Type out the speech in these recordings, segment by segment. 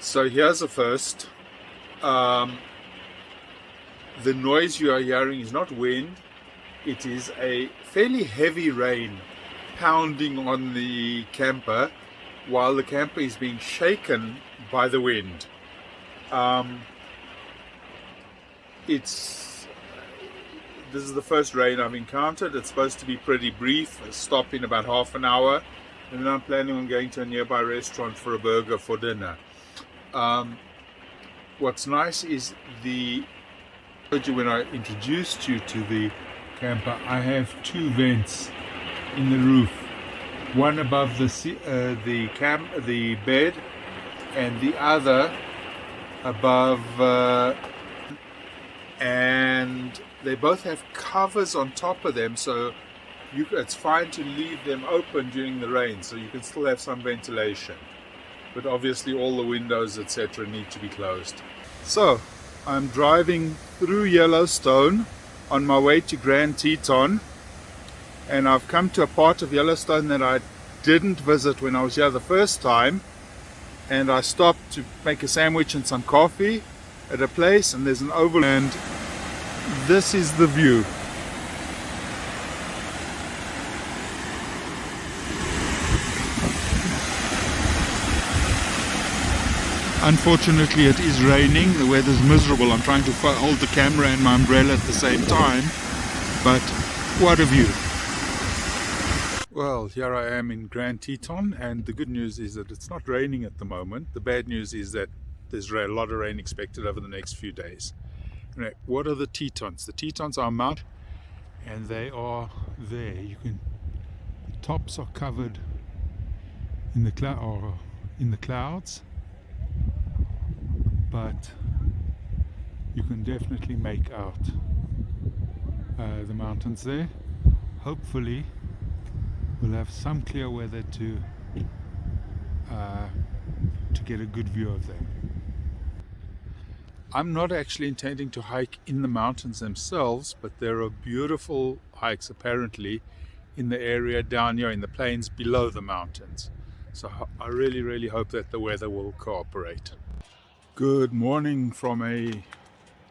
So here's the first. The noise you are hearing is not wind, it is a fairly heavy rain pounding on the camper while the camper is being shaken by the wind. This is the first rain I've encountered. It's supposed to be pretty brief, a stop in about half an hour, and then I'm planning on going to a nearby restaurant for a burger for dinner. What's nice is when I introduced you to the camper, I have two vents in the roof, one above the bed, and the other above, and they both have covers on top of them, so it's fine to leave them open during the rain, so you can still have some ventilation. But obviously all the windows, etc., need to be closed. So I'm driving through Yellowstone on my way to Grand Teton, and I've come to a part of Yellowstone that I didn't visit when I was here the first time, and I stopped to make a sandwich and some coffee at a place, and there's an overland. This is the view. Unfortunately, it is raining. The weather's miserable. I'm trying to hold the camera and my umbrella at the same time, but what a view. Well, here I am in Grand Teton, and the good news is that it's not raining at the moment. The bad news is that there's a lot of rain expected over the next few days. Anyway, what are the Tetons? The Tetons are a mountain, and they are there. The tops are covered in the clouds, but you can definitely make out the mountains there. Hopefully we'll have some clear weather to get a good view of them. I'm not actually intending to hike in the mountains themselves, but there are beautiful hikes apparently in the area down here in the plains below the mountains. So I really, really hope that the weather will cooperate. Good morning from a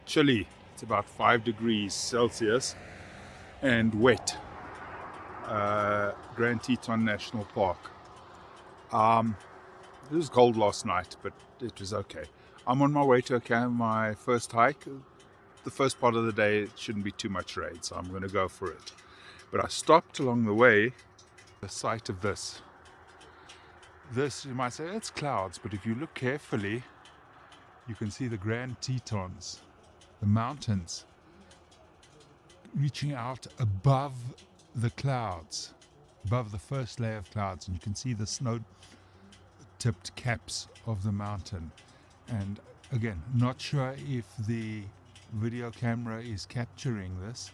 chilly, it's about 5 degrees Celsius and wet Grand Teton National Park. It was cold last night, but it was okay. I'm on my way to my first hike. The first part of the day it shouldn't be too much rain, so I'm going to go for it. But I stopped along the way, the sight of this. This, you might say, it's clouds, but if you look carefully, you can see the Grand Tetons, the mountains, reaching out above the clouds, above the first layer of clouds, and you can see the snow-tipped caps of the mountain. And again, not sure if the video camera is capturing this,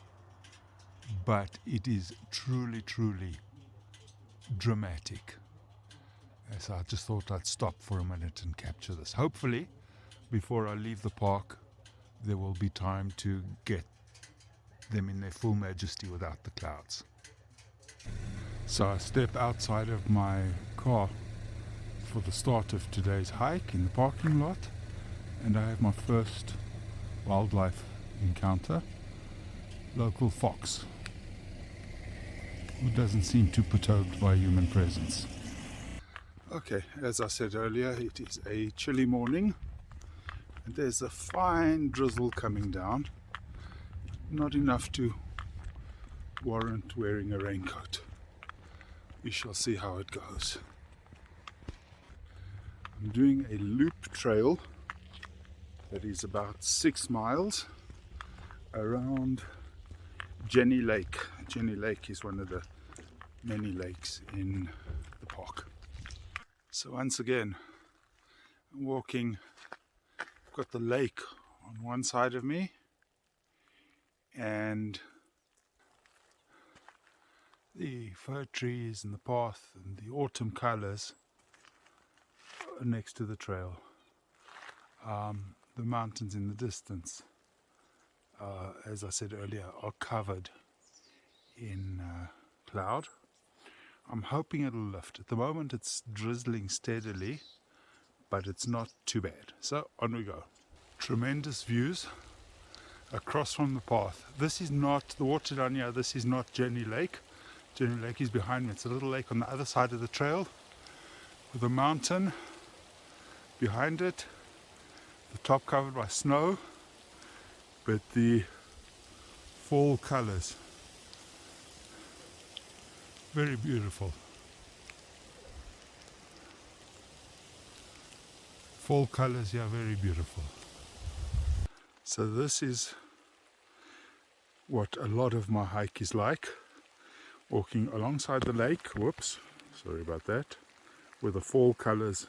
but it is truly, truly dramatic. So I just thought I'd stop for a minute and capture this. Hopefully, before I leave the park, there will be time to get them in their full majesty without the clouds. So I step outside of my car for the start of today's hike in the parking lot, and I have my first wildlife encounter. Local fox, who doesn't seem too perturbed by human presence. Okay, as I said earlier, it is a chilly morning, and there's a fine drizzle coming down. Not enough to warrant wearing a raincoat. We shall see how it goes. I'm doing a loop trail that is about 6 miles around Jenny Lake. Jenny Lake is one of the many lakes in the park. So once again, I'm walking, I've got the lake on one side of me and the fir trees and the path and the autumn colors next to the trail. The mountains in the distance, as I said earlier, are covered in cloud. I'm hoping it'll lift. At the moment it's drizzling steadily, but it's not too bad. So on we go. Tremendous views across from the path. This is not the water down here. This is not Jenny Lake. Jenny Lake is behind me. It's a little lake on the other side of the trail with a mountain behind it, the top covered by snow, but the fall colors, very beautiful. Fall colors here, very beautiful. So this is what a lot of my hike is like, walking alongside the lake, whoops, sorry about that, with the fall colors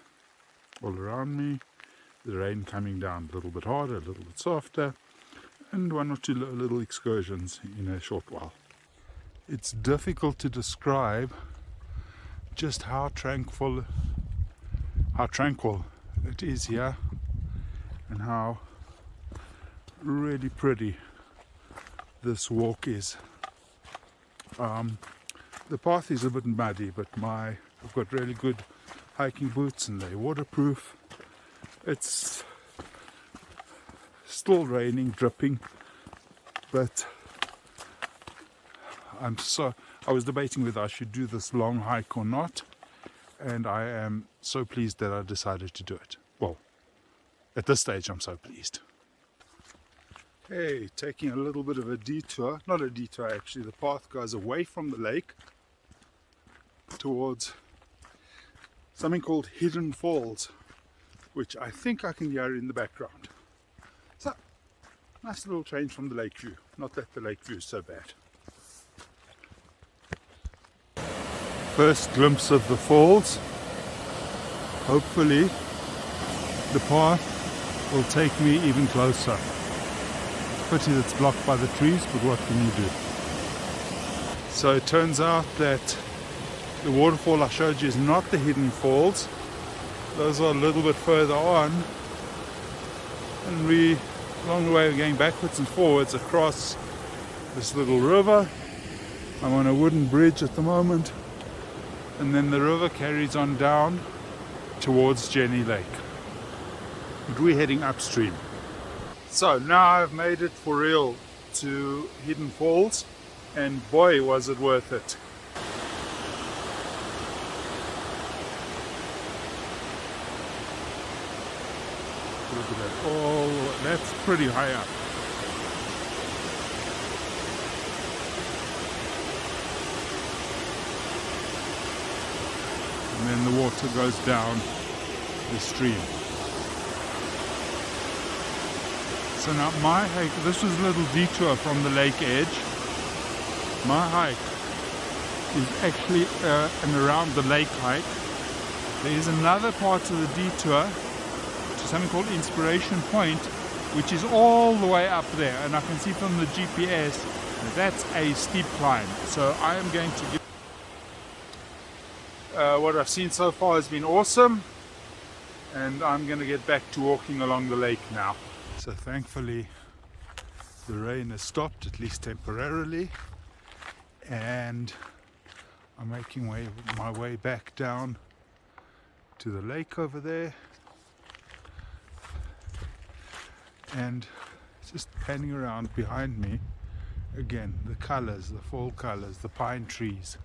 all around me, the rain coming down a little bit harder, a little bit softer, and one or two little excursions in a short while. It's difficult to describe just how tranquil it is here, and how really pretty this walk is. The path is a bit muddy, but I've got really good hiking boots and they're waterproof. It's still raining, dripping, but I was debating whether I should do this long hike or not, and I am so pleased that I decided to do it. Well, at this stage I'm so pleased. Hey, taking a little bit of a detour, not a detour actually, the path goes away from the lake towards something called Hidden Falls, which I think I can hear in the background. So, nice little change from the lake view. Not that the lake view is so bad. First glimpse of the falls. Hopefully the path will take me even closer. Pity that's blocked by the trees, but what can you do? So it turns out that the waterfall I showed you is not the Hidden Falls. Those are a little bit further on, and we, along the way, we're going backwards and forwards across this little river. I'm on a wooden bridge at the moment, and then the river carries on down towards Jenny Lake, but we're heading upstream. So now I've made it for real to Hidden Falls, and boy was it worth it. Look at that. Oh, that's pretty high up. And then the water goes down the stream. So now my hike, this was a little detour from the lake edge. My hike is actually an around the lake hike. There is another part of the detour, which is something called Inspiration Point, which is all the way up there. And I can see from the GPS that's a steep climb. So I am going to give... what I've seen so far has been awesome. And I'm going to get back to walking along the lake now. So thankfully the rain has stopped, at least temporarily, and I'm making my way back down to the lake over there, and just panning around behind me again, the colors, the fall colors, the pine trees.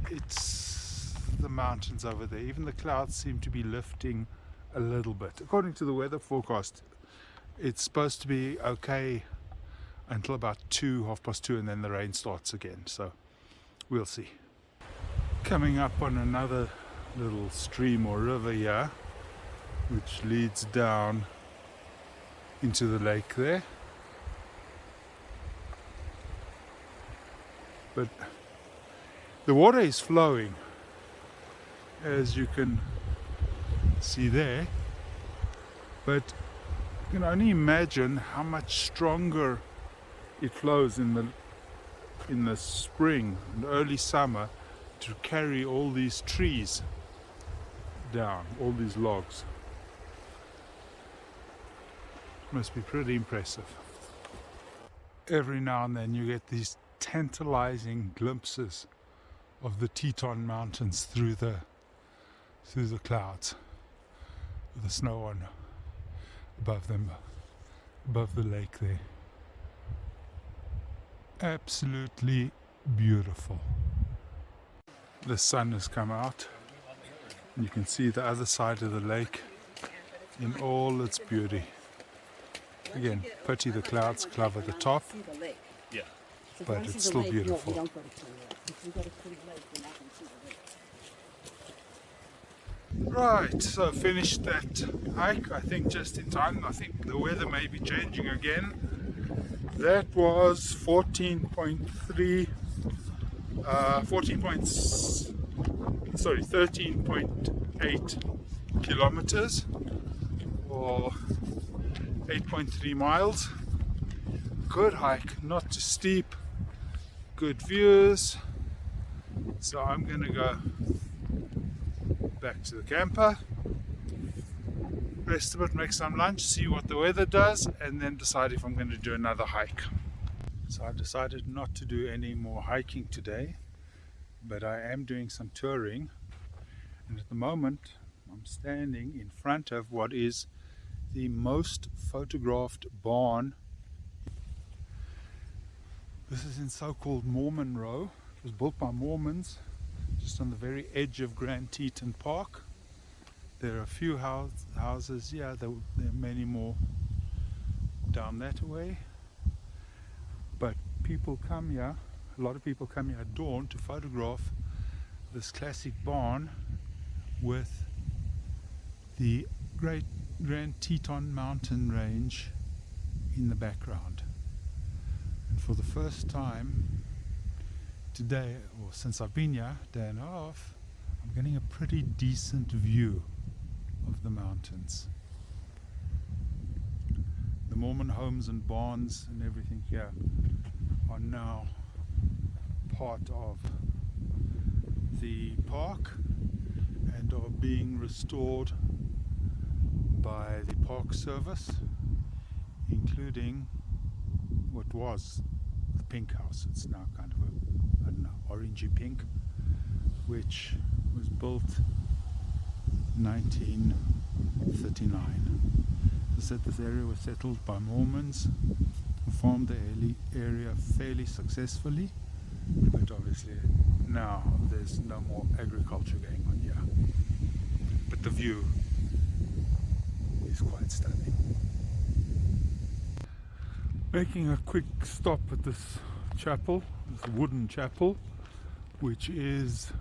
It's the mountains over there. Even the clouds seem to be lifting a little bit. According to the weather forecast, it's supposed to be okay until about 2:30, and then the rain starts again. So we'll see. Coming up on another little stream or river here, which leads down into the lake there. But the water is flowing, as you can see there, but you can only imagine how much stronger it flows in the spring and early summer to carry all these trees down, all these logs. Must be pretty impressive. Every now and then you get these tantalizing glimpses of the Teton Mountains through the through the clouds with the snow on above them, above the lake there. Absolutely beautiful. The sun has come out and you can see the other side of the lake in all its beauty. Again, pity the clouds cover the top, but it's still beautiful. Right, so finished that hike, I think just in time. I think the weather may be changing again. That was 13.8 kilometers or 8.3 miles. Good hike, not too steep, good views. So I'm going to go back to the camper, rest a bit, make some lunch, see what the weather does, and then decide if I'm going to do another hike. So I've decided not to do any more hiking today, but I am doing some touring, and at the moment I'm standing in front of what is the most photographed barn. This is in so-called Mormon Row. It was built by Mormons just on the very edge of Grand Teton Park. There are a few houses, yeah, there are many more down that way. But people come here, a lot of people come here at dawn to photograph this classic barn with the great Grand Teton mountain range in the background. And for the first time today, or since I've been here, day and a half, I'm getting a pretty decent view of the mountains. The Mormon homes and barns and everything here are now part of the park and are being restored by the Park Service, including what was the pink house. It's now kind of a, I don't know, orangey pink, which was built 1939. As I said, this area was settled by Mormons who farmed the area fairly successfully, but obviously now there's no more agriculture going on here. But the view is quite stunning. Making a quick stop at this chapel, this wooden chapel, which is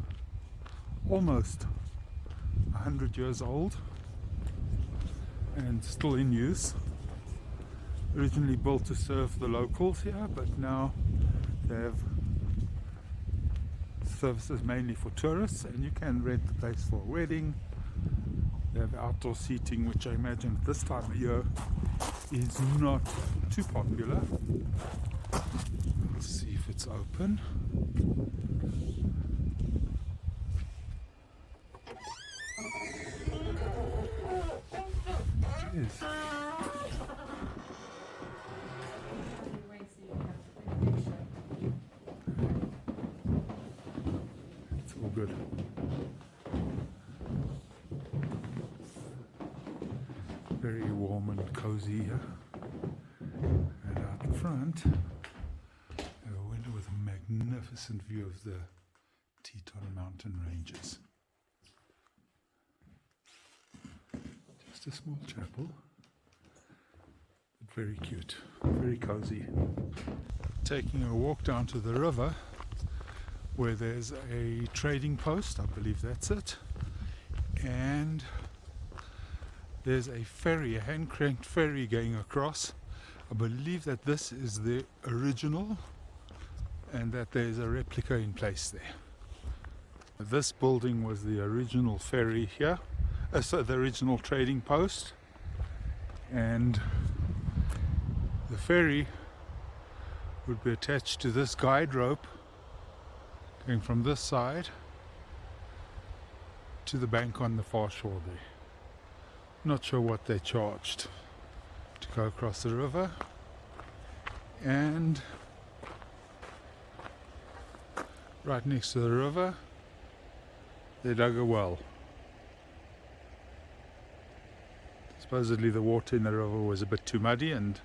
almost 100 years old and still in use. Originally built to serve the locals here, but now they have services mainly for tourists, and you can rent the place for a wedding. They have outdoor seating, which I imagine at this time of year is not too popular. Let's see if it's open. It is. It's all good. Very warm and cozy here. And out the front, a window with a magnificent view of the Teton mountain ranges. Just a small chapel, but very cute, very cozy. Taking a walk down to the river where there's a trading post, I believe that's it, and there's a ferry, a hand-cranked ferry going across. I believe that this is the original and that there's a replica in place there. This building was the original ferry here, so the original trading post, and the ferry would be attached to this guide rope going from this side to the bank on the far shore there. Not sure what they charged to go across the river, and right next to the river they dug a well. Supposedly the water in the river was a bit too muddy, and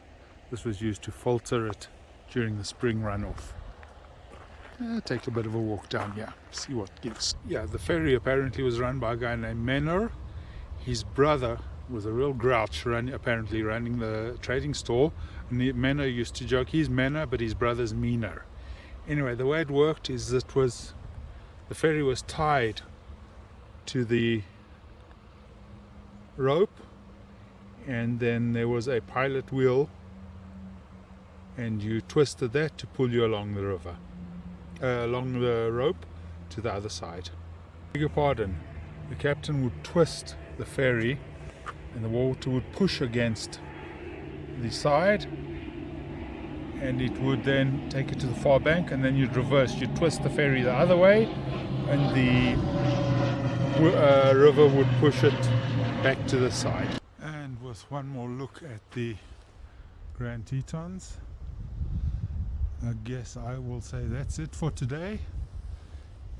this was used to filter it during the spring runoff. Take a bit of a walk down here, see what gives. Yeah, the ferry apparently was run by a guy named Menor. His brother was a real grouch, apparently running the trading store, and Menor used to joke he's Menor but his brother's meaner. Anyway, the way it worked is the ferry was tied to the rope, and then there was a pilot wheel, and you twisted that to pull you along the river, along the rope to the other side. Beg your pardon, the captain would twist the ferry and the water would push against the side, and it would then take it to the far bank, and then you'd reverse, you'd twist the ferry the other way, and the river would push it back to the side. And with one more look at the Grand Tetons, I guess I will say that's it for today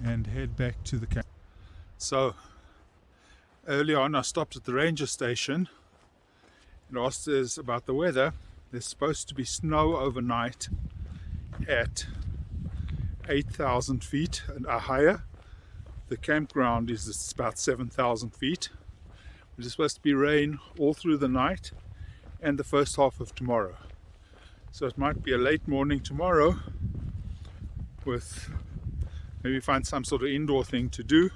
and head back to the camp. So early on I stopped at the ranger station and asked us about the weather. There's supposed to be snow overnight at 8,000 feet and higher. The campground is about 7,000 feet. There's supposed to be rain all through the night and the first half of tomorrow. So it might be a late morning tomorrow with maybe find some sort of indoor thing to do,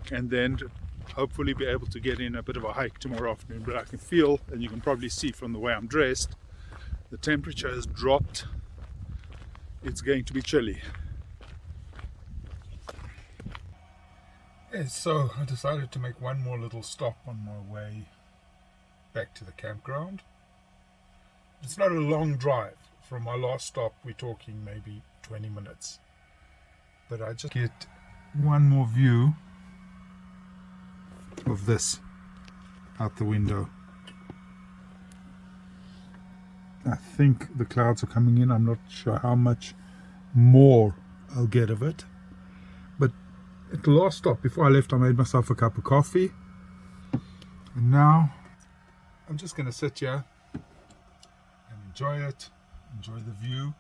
and then hopefully be able to get in a bit of a hike tomorrow afternoon. But I can feel, and you can probably see from the way I'm dressed, the temperature has dropped. It's going to be chilly. Yeah, so I decided to make one more little stop on my way back to the campground. It's not a long drive. From my last stop we're talking maybe 20 minutes. But I just get one more view of this out the window. I think the clouds are coming in. I'm not sure how much more I'll get of it. But at the last stop before I left, I made myself a cup of coffee. And now I'm just going to sit here and enjoy it, enjoy the view.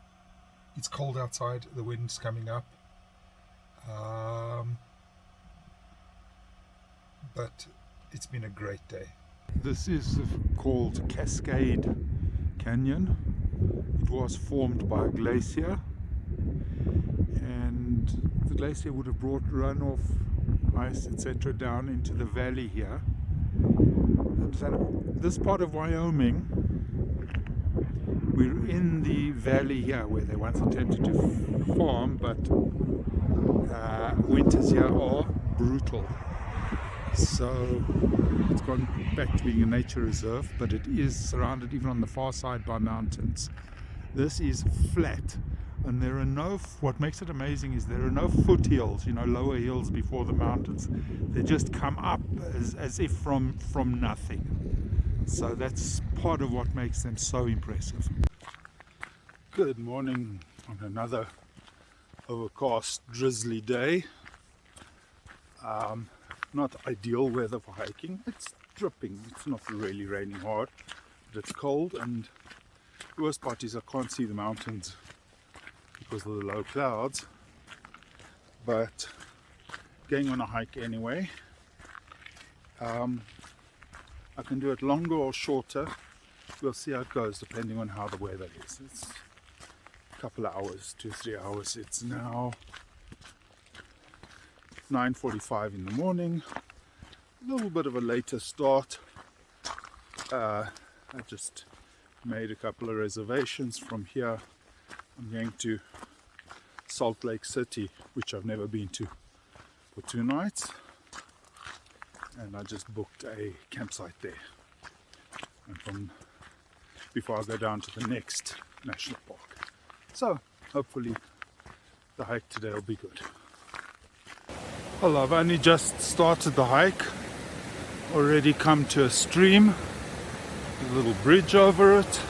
It's cold outside, the wind's coming up. But it's been a great day. This is called Cascade Canyon. It was formed by a glacier, and the glacier would have brought runoff, ice, etc. down into the valley here. And so this part of Wyoming, we're in the valley here where they once attempted to farm, but winters here are brutal. So it's gone back to being a nature reserve, but it is surrounded even on the far side by mountains. This is flat, and there are no, what makes it amazing is there are no foothills, lower hills before the mountains. They just come up as if from nothing. So that's part of what makes them so impressive. Good morning on another overcast, drizzly day. Not ideal weather for hiking. It's dripping. It's not really raining hard, but it's cold, and the worst part is I can't see the mountains because of the low clouds. But going on a hike anyway. I can do it longer or shorter. We'll see how it goes depending on how the weather is. It's a couple of hours, 2-3 hours. It's now 9:45 in the morning. A little bit of a later start. I just made a couple of reservations from here. I'm going to Salt Lake City, which I've never been to, for 2 nights, and I just booked a campsite there. And before I go down to the next national park. So hopefully the hike today will be good. Well, I've only just started the hike, already come to a stream, a little bridge over it.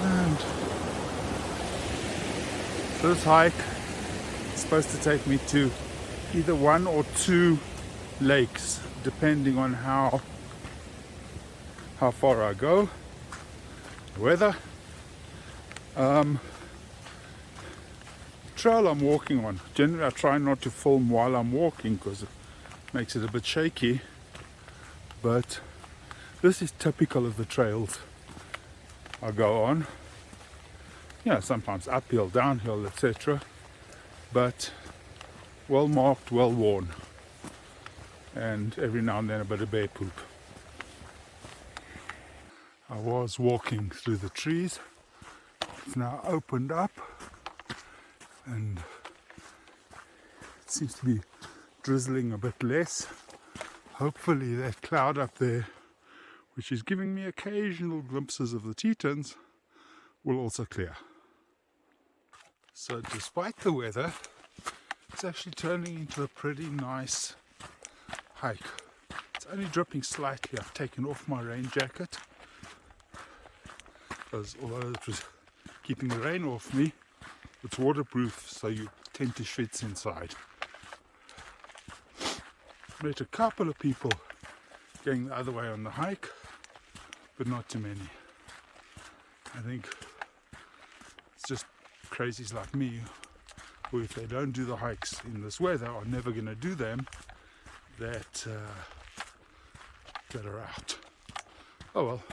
And this hike It's supposed to take me to either one or two lakes, depending on how far I go, the weather. Trail I'm walking on. Generally I try not to film while I'm walking because it makes it a bit shaky, but this is typical of the trails I go on. Sometimes uphill, downhill, etc., but well marked, well worn, and every now and then a bit of bear poop. I was walking through the trees. It's now opened up and it seems to be drizzling a bit less. Hopefully that cloud up there, which is giving me occasional glimpses of the Tetons, will also clear. So despite the weather, it's actually turning into a pretty nice hike. It's only dripping slightly. I've taken off my rain jacket because although it was keeping the rain off me, it's waterproof, so you tend to schwitz inside. Met a couple of people going the other way on the hike, but not too many. I think it's just crazies like me who, if they don't do the hikes in this weather, are never going to do them, that are out. Oh well,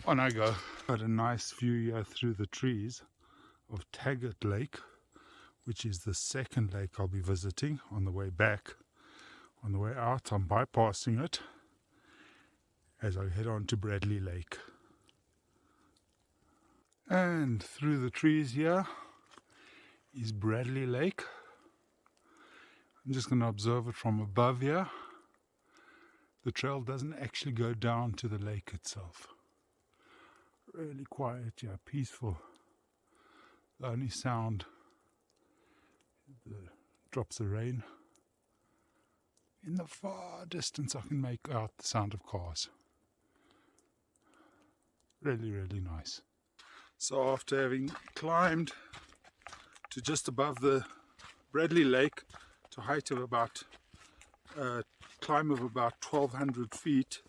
on I go. Got a nice view here through the trees of Taggart Lake, which is the second lake I'll be visiting on the way back. On the way out, I'm bypassing it as I head on to Bradley Lake. And through the trees here is Bradley Lake. I'm just going to observe it from above here. The trail doesn't actually go down to the lake itself. Really quiet here, peaceful. The only sound, the drops of rain. In the far distance I can make out the sound of cars. Really, really nice. So after having climbed to just above the Bradley Lake to a height of about, climb of about 1,200 feet,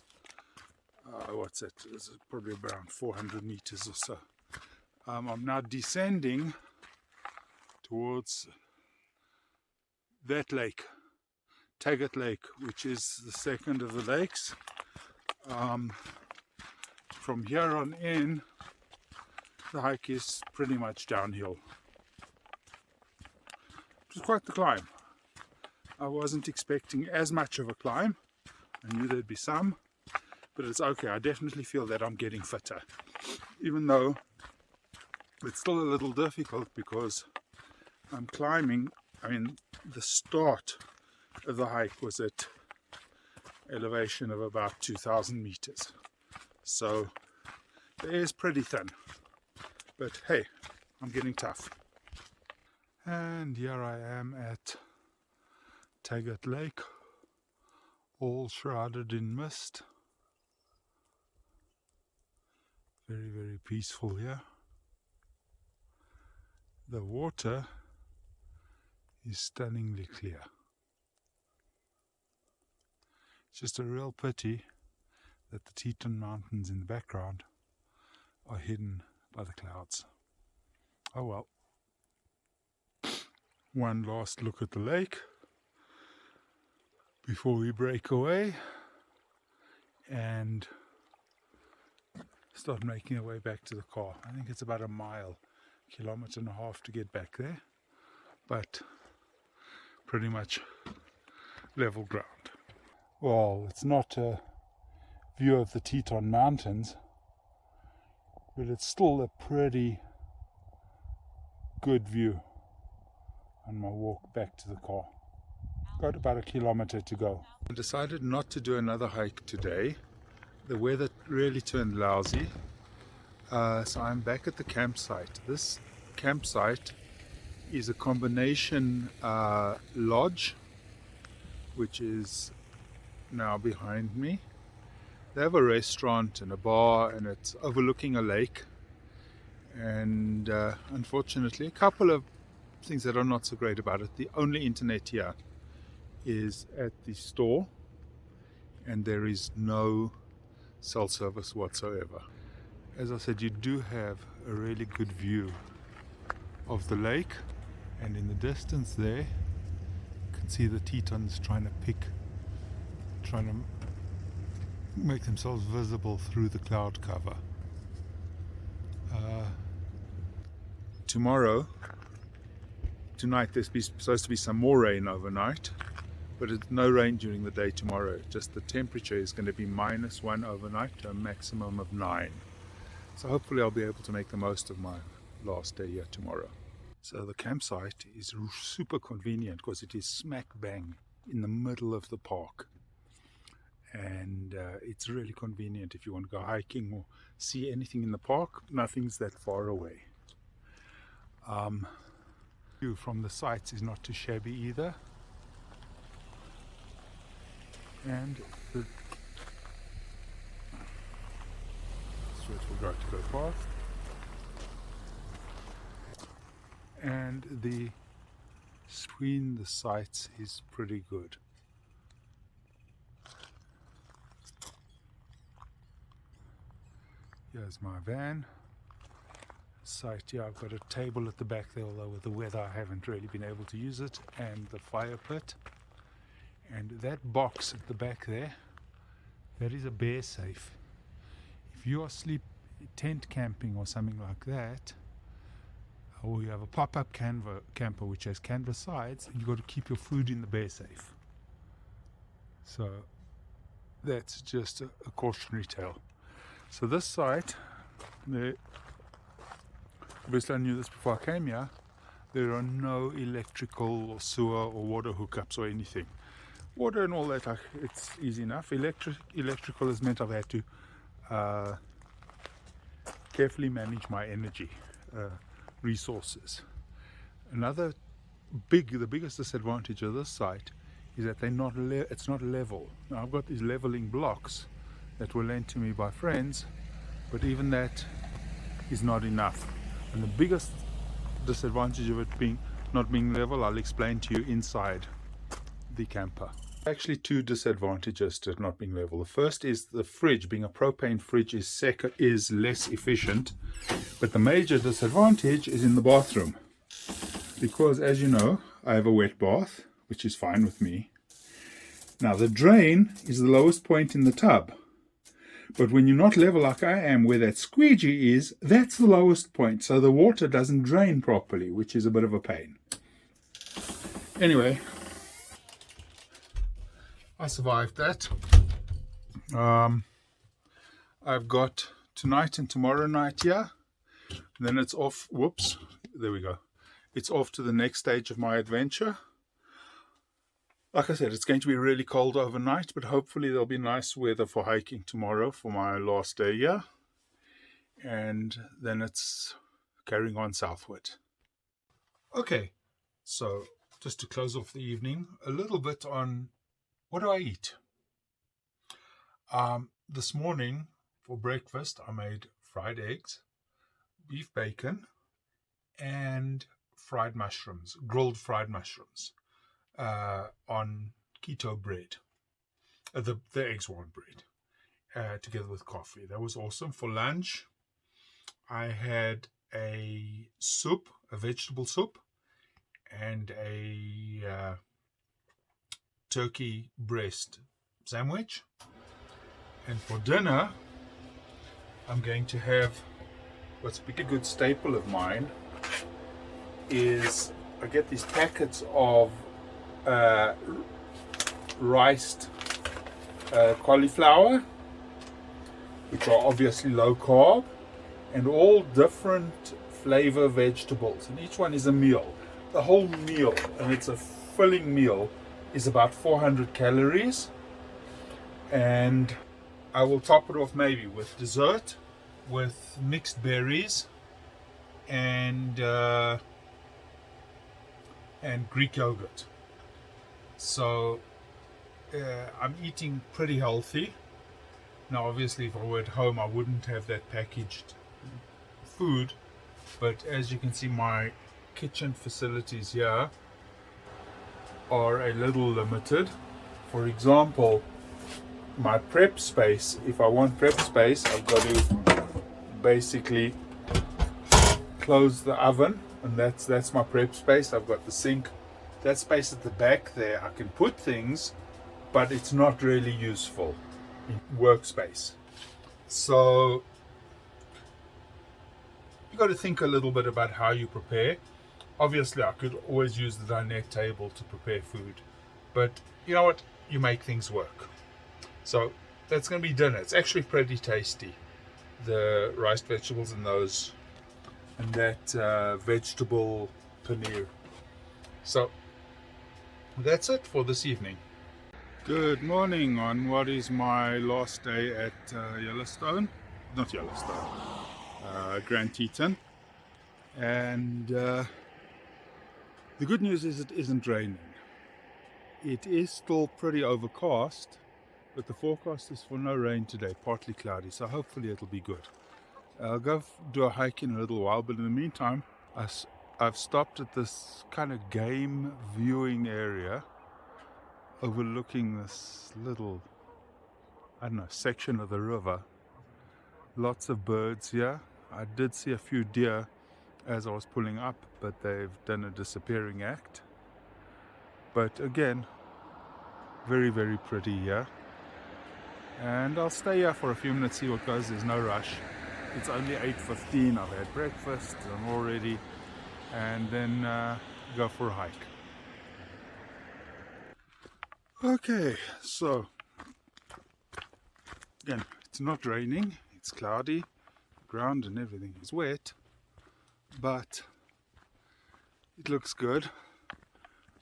what's it? It's probably around 400 meters or so. I'm now descending towards that lake, Taggart Lake, which is the second of the lakes. From here on in, the hike is pretty much downhill. It was quite the climb. I wasn't expecting as much of a climb. I knew there'd be some, but it's okay. I definitely feel that I'm getting fitter, even though it's still a little difficult because I'm climbing. I mean, the start of the hike was at elevation of about 2,000 meters, so the air is pretty thin, but hey, I'm getting tough. And here I am at Taggart Lake, all shrouded in mist. Very, very peaceful here. The water is stunningly clear. It's just a real pity that the Teton Mountains in the background are hidden by the clouds. Oh well. One last look at the lake before we break away and start making our way back to the car. I think it's about a mile, kilometer and a half to get back there, but pretty much level ground. Well, it's not a view of the Teton Mountains, but it's still a pretty good view on my walk back to the car. Got about a kilometer to go. I decided not to do another hike today. The weather really turned lousy, so I'm back at the campsite. This campsite is a combination lodge, which is now behind me. They have a restaurant and a bar, and it's overlooking a lake, and unfortunately a couple of things that are not so great about it. The only internet here is at the store, and there is no cell service whatsoever. As I said, you do have a really good view of the lake, and in the distance there you can see the Tetons trying to make themselves visible through the cloud cover. Tonight there's supposed to be some more rain overnight, but it's no rain during the day tomorrow. Just the temperature is going to be -1 overnight to a maximum of 9. So hopefully I'll be able to make the most of my last day here tomorrow. So the campsite is super convenient because it is smack bang in the middle of the park. And it's really convenient if you want to go hiking or see anything in the park. Nothing's that far away. View from the sites is not too shabby either. And the street will go to go past. And the screen, the sights is pretty good. Here's my van. Site here, I've got a table at the back there, although with the weather I haven't really been able to use it, and the fire pit. And that box at the back there, that is a bear safe. If you are tent camping or something like that, or you have a pop-up camper which has canvas sides, you've got to keep your food in the bear safe. So that's just a cautionary tale. So this site, obviously I knew this before I came here, there are no electrical or sewer or water hookups or anything. Water and all that, it's easy enough. Electrical has meant I've had to carefully manage my energy resources. The biggest disadvantage of this site is that it's not level. Now I've got these leveling blocks that were lent to me by friends, but even that is not enough. And the biggest disadvantage of it not being level, I'll explain to you inside the camper. Actually, 2 disadvantages to it not being level. The first is the fridge, being a propane fridge, is less efficient, but the major disadvantage is in the bathroom, because as you know, I have a wet bath, which is fine with me. Now the drain is the lowest point in the tub, but when you're not level like I am, where that squeegee is, that's the lowest point, so the water doesn't drain properly, which is a bit of a pain. Anyway, I survived that. I've got tonight and tomorrow night here, and then it's off. Whoops, there we go. It's off to the next stage of my adventure. Like I said, it's going to be really cold overnight, but hopefully there'll be nice weather for hiking tomorrow for my last day here. And then it's carrying on southward. Okay, so just to close off the evening, a little bit on what do I eat. This morning for breakfast I made fried eggs, beef bacon, and fried mushrooms, grilled fried mushrooms. On keto bread, the eggs weren't bread, together with coffee. That was awesome. For lunch, I had a soup, a vegetable soup, and a turkey breast sandwich. And for dinner, I'm going to have what's a good staple of mine is I get these packets of riced cauliflower, which are obviously low carb, and all different flavor vegetables, and each one is a meal. The whole meal, and it's a filling meal, is about 400 calories, and I will top it off maybe with dessert, with mixed berries and Greek yogurt. So I'm eating pretty healthy. Now obviously if I were at home I wouldn't have that packaged food, but as you can see my kitchen facilities here are a little limited. For example, my prep space, if I want prep space, I've got to basically close the oven, and that's my prep space. I've got the sink. That space at the back there, I can put things, but it's not really useful in workspace. So you got to think a little bit about how you prepare. Obviously, I could always use the dinette table to prepare food, but you know what? You make things work. So that's going to be dinner. It's actually pretty tasty. The riced vegetables and those, and that vegetable paneer. So that's it for this evening. Good morning on what is my last day at Yellowstone. Not Yellowstone. Grand Teton. And the good news is it isn't raining. It is still pretty overcast, but the forecast is for no rain today, partly cloudy, so hopefully it'll be good. I'll go do a hike in a little while, but in the meantime, I've stopped at this kind of game viewing area overlooking this little, I don't know, section of the river. Lots of birds here. I did see a few deer as I was pulling up, but they've done a disappearing act. But again, very, very pretty here. And I'll stay here for a few minutes, see what goes. There's no rush. It's only 8:15. I've had breakfast, I'm all ready, and then go for a hike. Okay, so again, it's not raining, it's cloudy, the ground and everything is wet, but it looks good.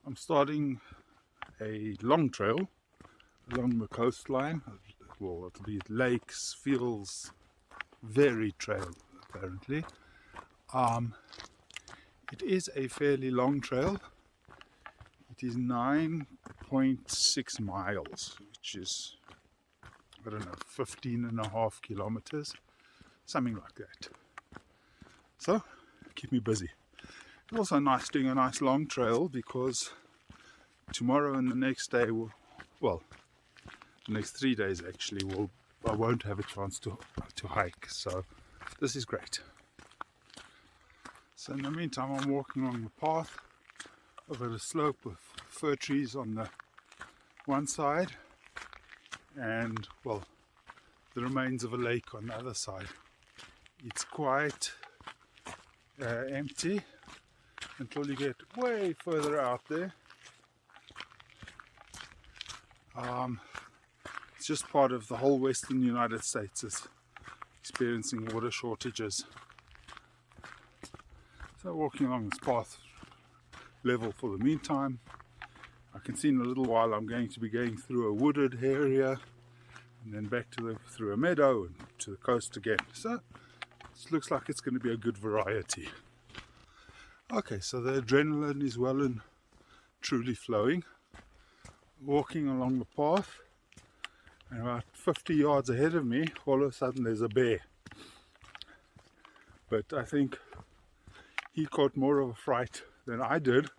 I'm starting a long trail along the coastline. Well, it'll be lakes, fields, varied trail apparently. It is a fairly long trail. It is 9.6 miles, which is, I don't know, 15.5 kilometers, something like that. So, keep me busy. It's also nice doing a nice long trail because tomorrow and the next day, the next 3 days actually, I won't have a chance to hike, so this is great. So in the meantime, I'm walking along the path over the slope with fir trees on the one side and, well, the remains of a lake on the other side. It's quite empty until you get way further out there. It's just part of the whole western United States is experiencing water shortages. So walking along this path, level for the meantime. I can see in a little while I'm going to be going through a wooded area and then back through a meadow and to the coast again. So it looks like it's going to be a good variety. Okay, so the adrenaline is well and truly flowing. Walking along the path, and about 50 yards ahead of me, all of a sudden there's a bear. But I think he caught more of a fright than I did,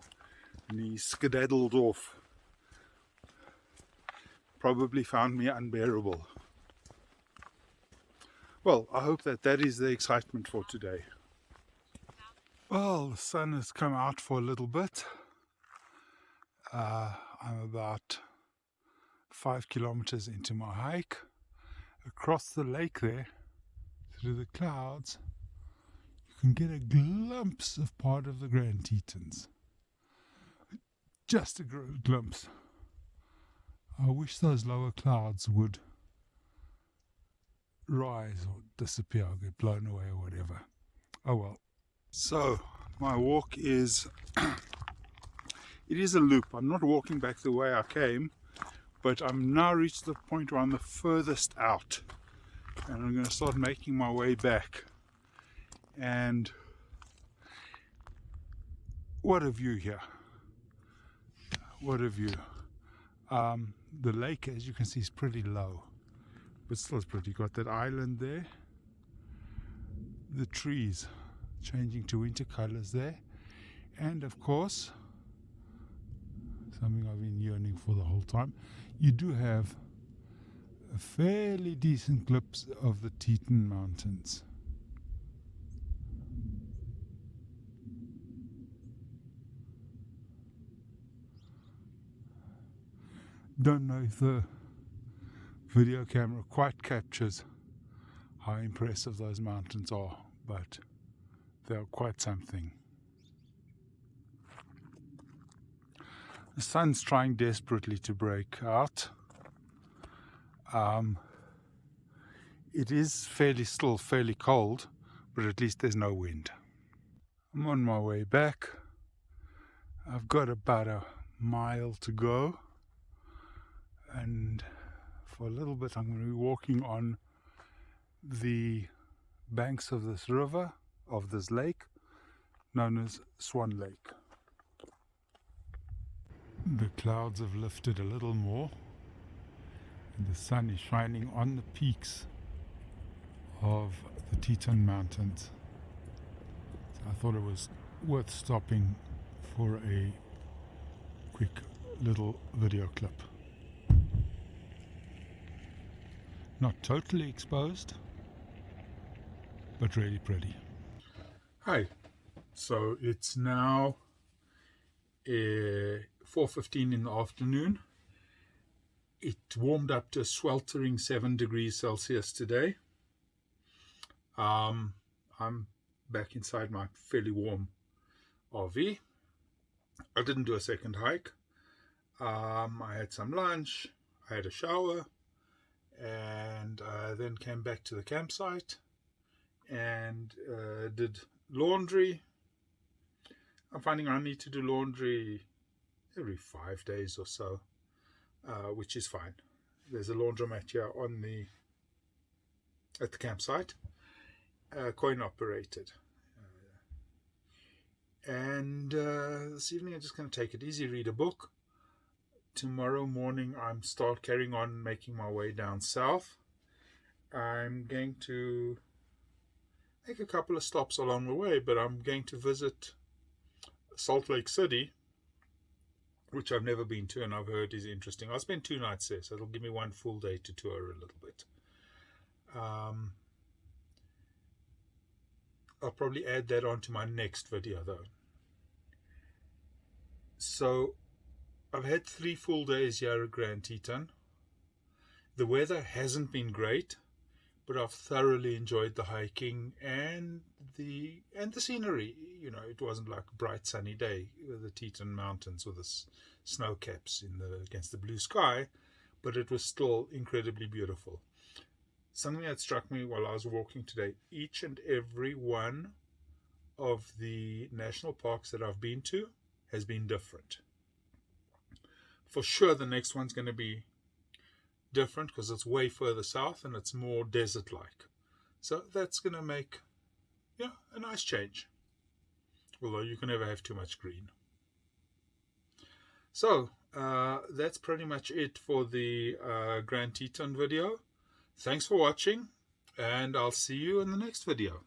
and he skedaddled off. Probably found me unbearable. Well, I hope that is the excitement for today. Well, the sun has come out for a little bit. I'm about 5 kilometers into my hike. Across the lake there, through the clouds, you can get a glimpse of part of the Grand Tetons. Just a glimpse. I wish those lower clouds would rise or disappear or get blown away or whatever. Oh well. So, my walk is... it is a loop. I'm not walking back the way I came, but I'm now reached the point where I'm the furthest out. And I'm going to start making my way back. And what a view here. What a view. The lake, as you can see, is pretty low, but still it's pretty. Got that island there. The trees changing to winter colors there. And of course, something I've been yearning for the whole time, you do have a fairly decent glimpse of the Teton Mountains. Don't know if the video camera quite captures how impressive those mountains are, but they are quite something. The sun's trying desperately to break out. It is still fairly cold, but at least there's no wind. I'm on my way back. I've got about a mile to go, and for a little bit I'm going to be walking on the banks of this river, of this lake, known as Swan Lake. The clouds have lifted a little more, and the sun is shining on the peaks of the Teton Mountains. So I thought it was worth stopping for a quick little video clip. Not totally exposed, but really pretty. Hi, so it's now 4:15 in the afternoon. It warmed up to a sweltering 7 degrees Celsius today. I'm back inside my fairly warm RV. I didn't do a second hike. I had some lunch, I had a shower, and I then came back to the campsite and did laundry. I'm finding I need to do laundry every 5 days or so, which is fine. There's a laundromat here at the campsite, coin operated. And this evening I'm just going to take it easy, read a book. Tomorrow morning I'm carrying on making my way down south. I'm going to make a couple of stops along the way, but I'm going to visit Salt Lake City, which I've never been to and I've heard is interesting. I'll spend 2 nights there, so it'll give me 1 full day to tour a little bit. I'll probably add that on to my next video though. So I've had 3 full days here at Grand Teton. The weather hasn't been great, but I've thoroughly enjoyed the hiking and the scenery. You know, it wasn't like a bright sunny day with the Teton Mountains with the snow caps against the blue sky, but it was still incredibly beautiful. Something that struck me while I was walking today, each and every one of the national parks that I've been to has been different. For sure the next one's going to be different because it's way further south and it's more desert-like. So that's going to make a nice change. Although you can never have too much green. So that's pretty much it for the Grand Teton video. Thanks for watching, and I'll see you in the next video.